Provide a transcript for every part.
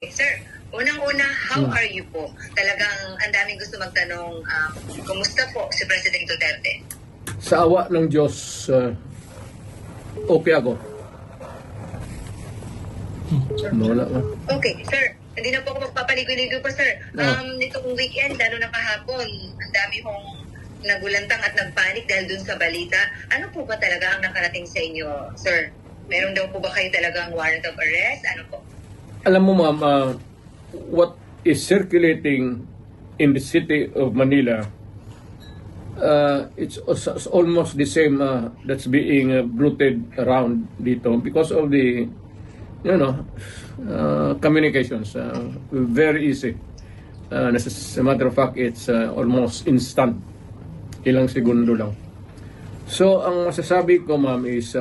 Sir, unang-una, how are you po? Talagang ang daming gusto magtanong, kumusta po si President Duterte? Sa awa ng Diyos, okay ako. Wala nga. Okay, sir, hindi na po ako magpapaligoy-ligoy po, sir. Nitong weekend, lalo na kahapon, ang dami hong nagulantang at nagpanik dahil dun sa balita. Ano po ba talaga ang nakarating sa inyo, sir? Meron daw po ba kayo talagang warrant of arrest? Ano po? Alam mo ma'am, what is circulating in the city of Manila, it's almost the same that's being bruited around dito because of the, communications. Very easy. As a matter of fact, it's almost instant. Ilang segundo lang. So, ang masasabi ko ma'am is,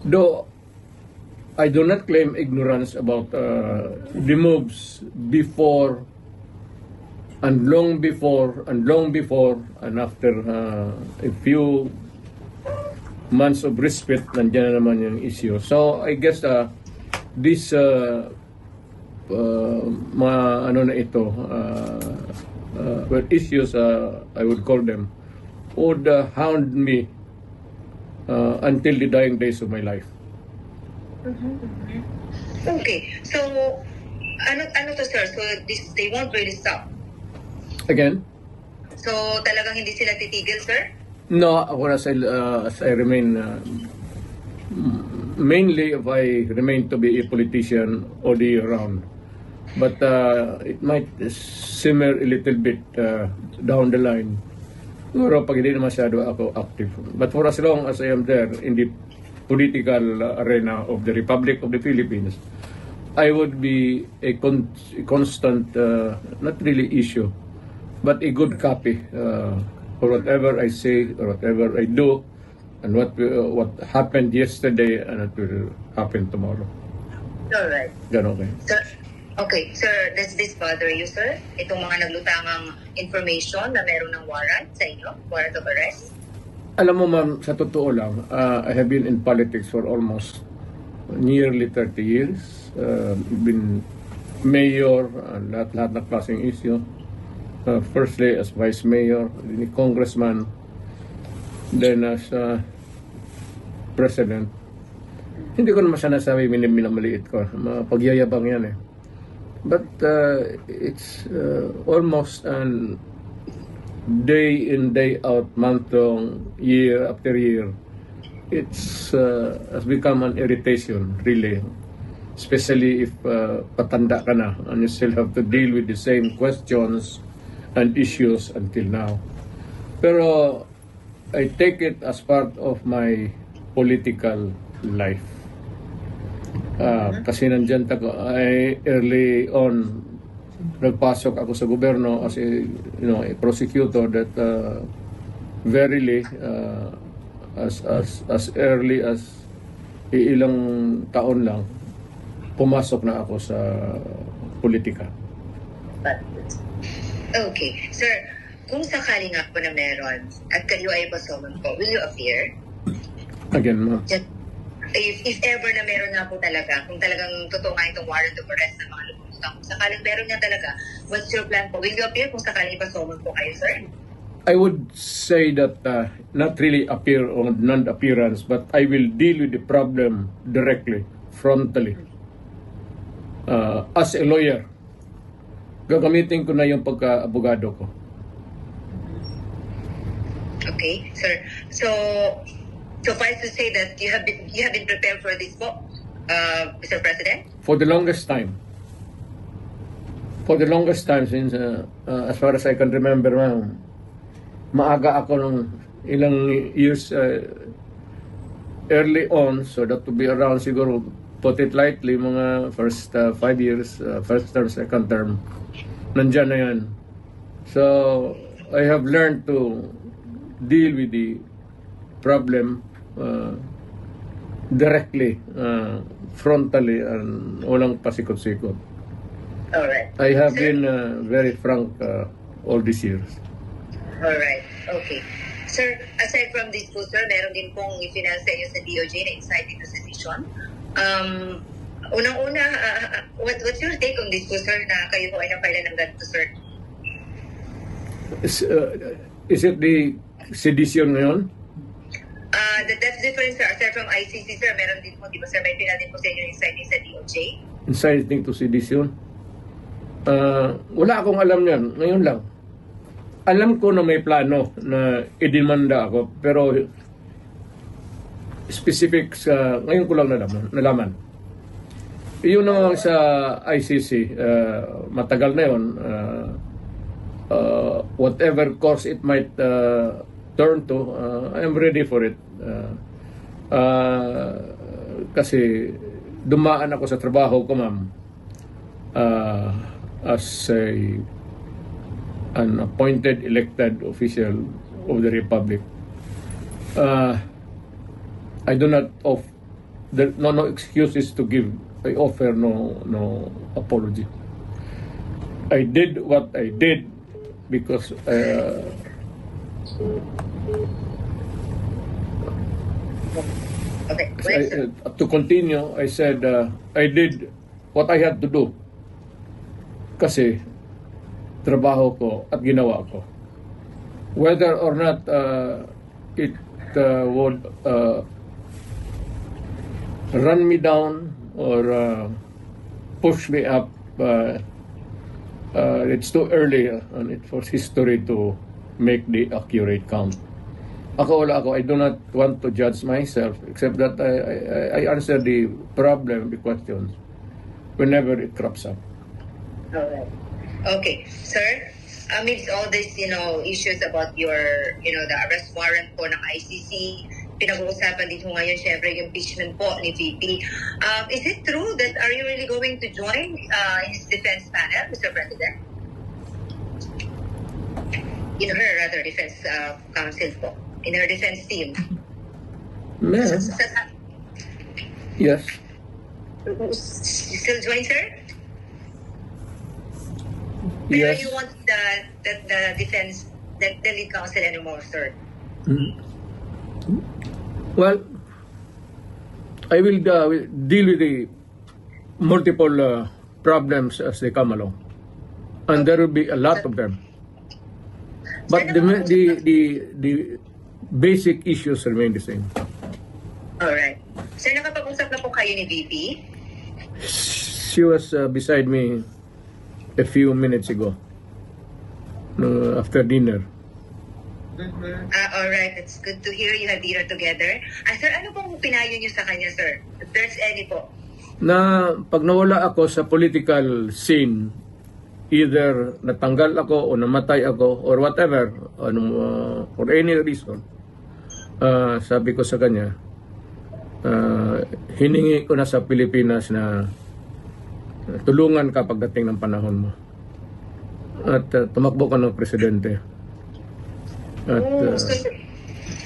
though I do not claim ignorance about the moves before and long before and after a few months of respite, nandiyan na naman yung issue. So I guess this issues, I would call them, would hound me until the dying days of my life. Okay, so ano to, sir? So they won't really stop. Again? So talagang hindi sila titigil, sir? No, as I remain, mainly if I remain to be a politician all the year round. But it might simmer a little bit down the line. Siguro pag hindi na masyado ako active. But for as long as I am there in the political arena of the Republic of the Philippines, I would be a constant, not really issue, but a good copy for whatever I say or whatever I do, and what happened yesterday and what will happen tomorrow. All right. Gan okay. Sir, okay, sir, does this bother you, sir? Itong mga naglutangang information na meron ng warrant sa inyo, warrant of arrest? Alam mo ma'am, sa totoo lang, I have been in politics for almost nearly 30 years. Been mayor, lahat na klaseng issue. Firstly as vice mayor, congressman, then as president. Hindi ko naman sinasabi minamaliit ko. Pagyayabang yan eh. But it's almost an day in, day out, month long, year after year, it's has become an irritation, really. Especially if patanda ka na and you still have to deal with the same questions and issues until now. Pero I take it as part of my political life. Kasi nandyan early on, nagpasok ako sa gobyerno as a prosecutor that verily as early as ilang taon lang pumasok na ako sa politika. Okay, sir, kung sakali nga po na meron at kayo ay pasoman po, will you appear? Again, ma'am. If ever na meron nga po talaga, kung talagang totoo nga itong warrant of arrest ng mga lumutang, kung sakaling meron nga talaga, what's your plan po? Will you appear kung sakaling ipasoman po kayo, sir? I would say that not really appear or non-appearance, but I will deal with the problem directly, frontally. As a lawyer, gagamitin ko na yung pagka-abogado ko. Okay, sir. So suffice to say that you have been prepared for this po, Mr. President? For the longest time. Since as far as I can remember, maaga ako ng ilang years early on, so that to be around siguro, put it lightly, mga first 5 years, first term, second term, nandyan na yan. So I have learned to deal with the problem directly, frontally, and walang pasikot-sikot. Alright. I have been very frank all these years. Alright, okay. Sir, aside from this po, sir, meron din pong ifinansa nyo sa DOJ na inside this decision. Unang-una, what's your take on this po, sir, na kayo po ay napailan ng ganito, sir? Is it the sedition ngayon? That's different, sir, from ICC, sir. Meron din po, di ba, sir, may pinal din po sa inyo inciting sa DOJ? Inciting to sedition? Wala akong alam yan. Ngayon lang. Alam ko na may plano na idemanda ako, pero specific sa ngayon ko lang nalaman. Yun naman sa ICC, matagal na yun. Whatever course it might turn to, I am ready for it. Kasi dumaan ako sa trabaho ko, ma'am, as an appointed elected official of the Republic. I do not no excuses to give. I offer no apology. I did what I did because Okay, go ahead, sir. to continue, I said I did what I had to do. Kasi trabaho ko at ginawa ko. Whether or not it would run me down or push me up, it's too early on it for history to make the accurate count. I do not want to judge myself, except that I answer the problem, the questions, whenever it crops up. Alright. Okay, sir, amidst all these, issues about your, the arrest warrant po ng ICC, pinag-uusapan dito ngayon, syempre, yung impeachment po ni VP. Is it true that are you really going to join his defense panel, Mr. President? In her, rather, defense counsel po. In her defense team. Yes. Yes. You still join, sir? Yes. Pero you want the defense, the lead counsel anymore, sir? Well, I will deal with the multiple problems as they come along, and there will be a lot of them. But the basic issues remain the same. Alright. Sir, nakapag-usap na po kayo ni VP? She was beside me a few minutes ago, after dinner. Alright, it's good to hear you have dinner together. Sir, ano pong pinayo niyo sa kanya, sir? If there's any po. Na pag nawala ako sa political scene, either natanggal ako o namatay ako or whatever, for any reason, sabi ko sa kanya, hiningi ko na sa Pilipinas na tulungan ka pagdating ng panahon mo. At tumakbo ka ng presidente. At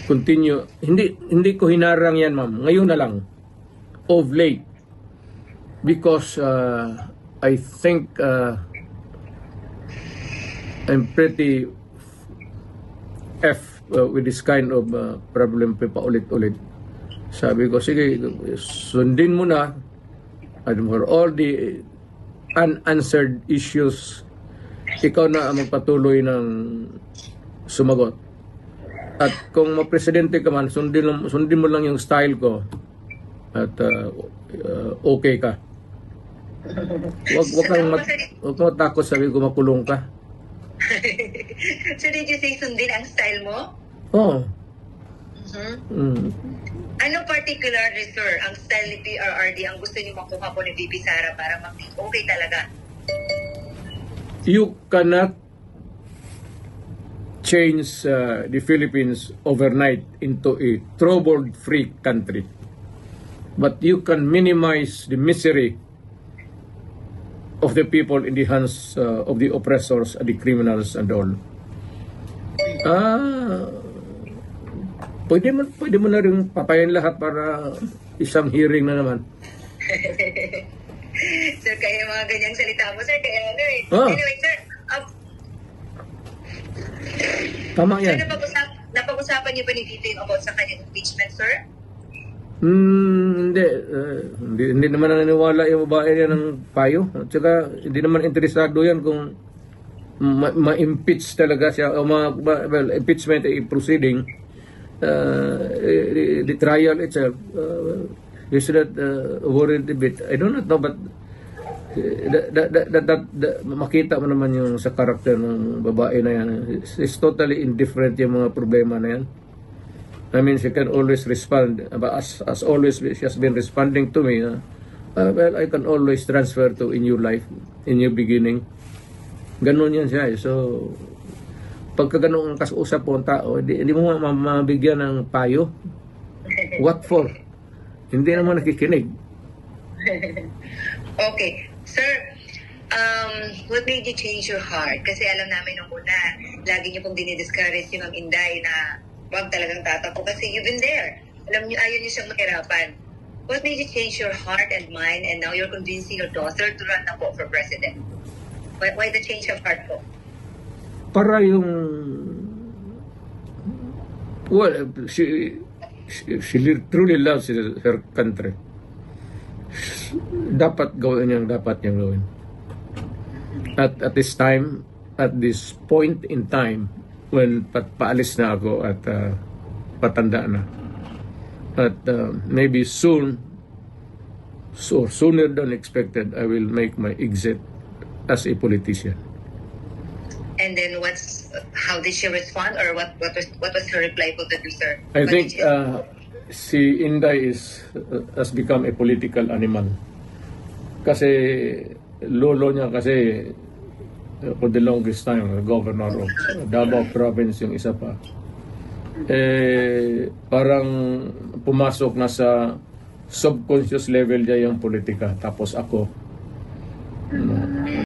continue. Hindi ko hinarang yan, ma'am. Ngayon na lang. Of late. Because I think I'm pretty with this kind of problem paulit-ulit. Sabi ko, sige, sundin mo na, and for all the unanswered issues, ikaw na ang magpatuloy ng sumagot. At kung mapresidente ka man, sundin mo lang yung style ko at okay ka. Wag kang matakot, sabi ko, makulong ka. So did you say sundin ang style mo? Oo. Ano particularly, sir, ang style ni PRRD ang gusto niyo makuha po ni VP Sara para mag-think okay talaga? You cannot change the Philippines overnight into a trouble-free country. But you can minimize the misery of the people in the hands of the oppressors and the criminals and all. Pwede mo na rin patayin lahat para isang hearing na naman. Sir, kaya mga ganyang salita mo, sir, kaya ano eh. Anyway, sir, tama yan. sir, napag-usapan niyo ba ni VP about sa kanyang impeachment, sir? Hindi naman naniniwala yung babae niya ng payo. At saka, hindi naman interesado yan kung ma-impeach talaga siya o impeachment ay proceeding. The trial itself, you should not worry a bit. I do not know, but makita mo naman yung sa karakter ng babae na yan. It's totally indifferent yung mga problema na yan. I mean, she can always respond. As always, she has been responding to me. Well, I can always transfer to a new life, a new beginning. Ganon yan siya. So, pagka ganun ang kausap po ang tao, hindi mo mabigyan ng payo. What for? Hindi naman nakikinig. Okay. Sir, what made you change your heart? Kasi alam namin nung una, lagi niyo pong dinidiscourage si Ma'am Inday na wag talagang tatakbo kasi you've been there. Alam niyo, ayaw niyo siyang mahirapan. What made you change your heart and mind and now you're convincing your daughter to run na po for president? Why the change of heart po? Para yung... Well, she truly loves her country. Dapat gawin niyang gawin. At this time, at this point in time, when paalis na ako at patanda na. At maybe soon, so sooner than expected, I will make my exit as a politician. And then how did she respond or what was her reply po to you, sir? I think si Inday has become a political animal. Kasi lolo niya kasi for the longest time, governor of Davao Province yung isa pa. Parang pumasok na sa subconscious level niya yung politika. Tapos ako,